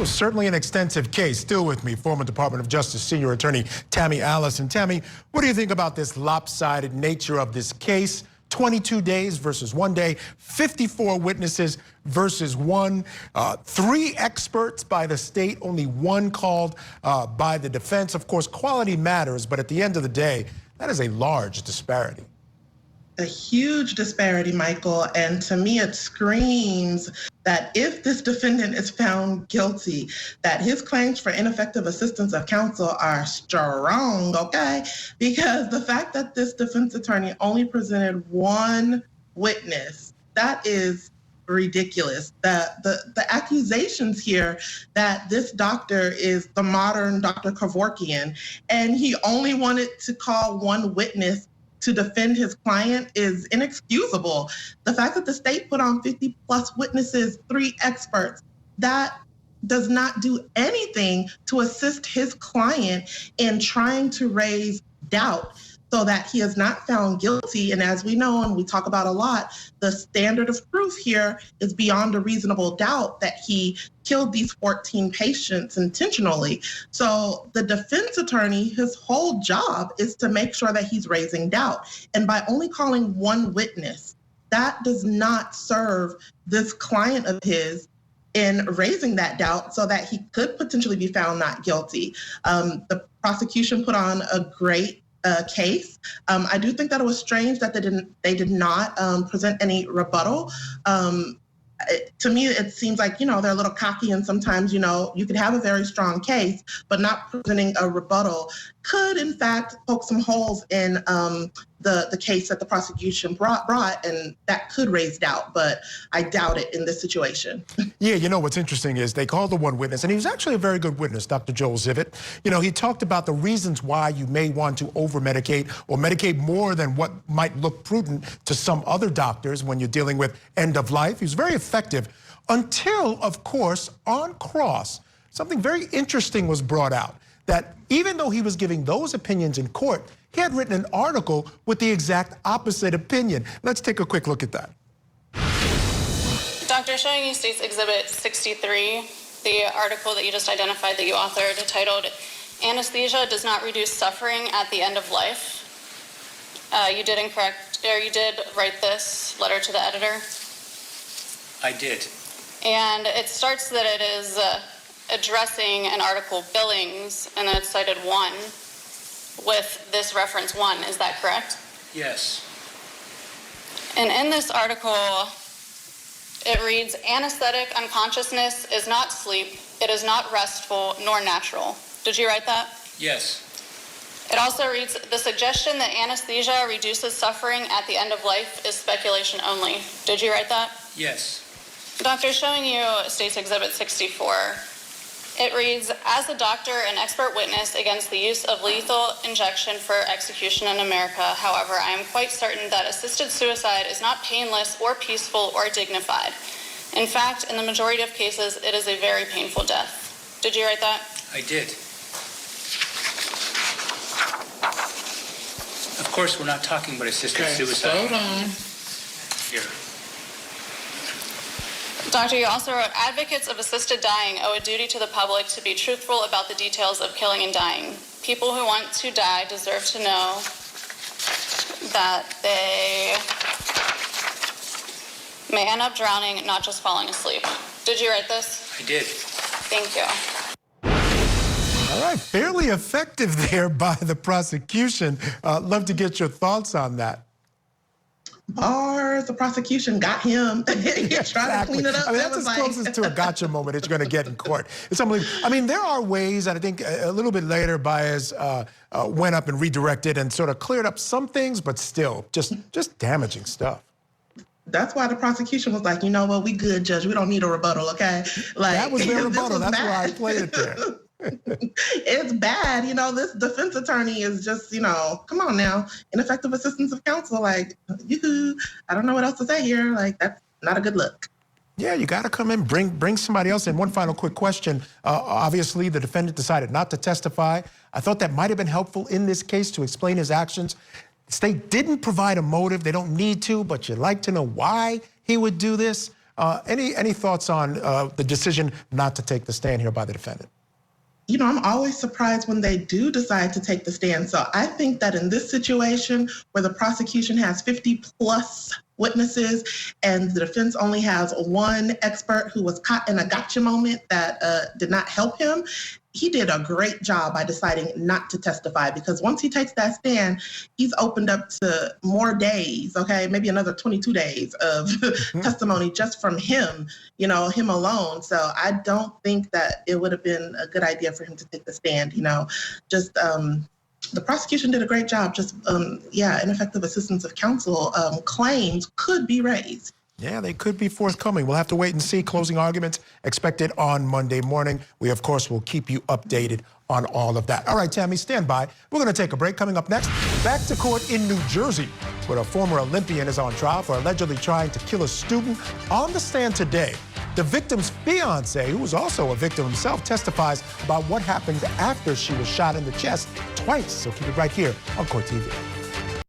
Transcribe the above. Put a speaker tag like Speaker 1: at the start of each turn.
Speaker 1: was certainly an extensive case. Still with me, former Department of Justice Senior Attorney Tammy Allison. Tammy, what do you think about this lopsided nature of this case? 22 days versus 1 day, 54 witnesses versus one, 3 experts by the state, only 1 called by the defense. Of course, quality matters, but at the end of the day, that is a large disparity.
Speaker 2: A huge disparity, Michael, and to me it screams that if this defendant is found guilty, that his claims for ineffective assistance of counsel are strong, okay? Because the fact that this defense attorney only presented 1 witness, that is ridiculous. The accusations here that this doctor is the modern Dr. Kevorkian and he only wanted to call 1 witness to defend his client is inexcusable. The fact that the state put on 50 plus witnesses, 3 experts, that does not do anything to assist his client in trying to raise doubt so that he is not found guilty. And as we know, and we talk about a lot, the standard of proof here is beyond a reasonable doubt that he killed these 14 patients intentionally. So the defense attorney, his whole job is to make sure that he's raising doubt. And by only calling 1 witness, that does not serve this client of his in raising that doubt so that he could potentially be found not guilty. The prosecution put on a great case. I do think that it was strange that they did not present any rebuttal. To me, it seems like, they're a little cocky, and sometimes, you could have a very strong case, but not presenting a rebuttal could, in fact, poke some holes in the case that the prosecution brought, and that could raise doubt, but I doubt it in this situation.
Speaker 1: Yeah, what's interesting is they called the 1 witness, and he was actually a very good witness, Dr. Joel Zivit. He talked about the reasons why you may want to over-medicate or medicate more than what might look prudent to some other doctors when you're dealing with end of life. He was very effective until, of course, on cross, something very interesting was brought out, that even though he was giving those opinions in court, he had written an article with the exact opposite opinion. Let's take a quick look at that.
Speaker 3: Doctor, showing you State's Exhibit 63, the article that you just identified that you authored, titled, "Anesthesia Does Not Reduce Suffering at the End of Life." You did write this letter to the editor?
Speaker 4: I did.
Speaker 3: And it starts that it is addressing an article, Billings, and then it's cited 1 with this reference 1. Is that correct?
Speaker 4: Yes.
Speaker 3: And in this article, it reads, "Anesthetic unconsciousness is not sleep. It is not restful nor natural." Did you write that?
Speaker 4: Yes.
Speaker 3: It also reads, "The suggestion that anesthesia reduces suffering at the end of life is speculation only." Did you write that?
Speaker 4: Yes.
Speaker 3: Doctor, showing you State's Exhibit 64, it reads, "As a doctor and expert witness against the use of lethal injection for execution in America, however, I am quite certain that assisted suicide is not painless or peaceful or dignified. In fact, in the majority of cases, it is a very painful death." Did you write that?
Speaker 4: I did. Of course, we're not talking about assisted suicide.
Speaker 5: Hold on.
Speaker 4: Here.
Speaker 3: Doctor, you also wrote, "Advocates of assisted dying owe a duty to the public to be truthful about the details of killing and dying. People who want to die deserve to know that they may end up drowning, not just falling asleep." Did you write this?
Speaker 4: I did.
Speaker 3: Thank you.
Speaker 1: All right, fairly effective there by the prosecution. Love to get your thoughts on that.
Speaker 2: Bars, the prosecution got him. He tried to clean it up.
Speaker 1: That's as closest to a gotcha moment that you're going to get in court. It's unbelievable. There are ways, and I think a little bit later, Baez went up and redirected and sort of cleared up some things, but still, just damaging stuff.
Speaker 2: That's why the prosecution was like, we good, Judge. We don't need a rebuttal, okay?
Speaker 1: That was their rebuttal. That's why I played it there.
Speaker 2: It's bad. This defense attorney is just, come on now, ineffective assistance of counsel. I don't know what else to say here. That's not a good look.
Speaker 1: Yeah, you got to come in, bring somebody else in. One final quick question. Obviously, the defendant decided not to testify. I thought that might have been helpful in this case to explain his actions. The state didn't provide a motive. They don't need to, but you'd like to know why he would do this. Any thoughts on the decision not to take the stand here by the defendant?
Speaker 2: You know, I'm always surprised when they do decide to take the stand. So I think that in this situation where the prosecution has 50 plus witnesses and the defense only has one expert who was caught in a gotcha moment that did not help him, he did a great job by deciding not to testify, because once he takes that stand, he's opened up to more days, okay, maybe another 22 days of testimony just from him, you know, him alone. So I don't think that it would have been a good idea for him to take the stand, you know, just the prosecution did a great job. Just, ineffective assistance of counsel claims could be raised.
Speaker 1: Yeah, they could be forthcoming. We'll have to wait and see. Closing arguments expected on Monday morning. We, of course, will keep you updated on all of that. All right, Tammy, stand by. We're going to take a break. Coming up next, back to court in New Jersey, where a former Olympian is on trial for allegedly trying to kill a student. On the stand today, the victim's fiance, who was also a victim himself, testifies about what happened after she was shot in the chest twice. So keep it right here on Court TV.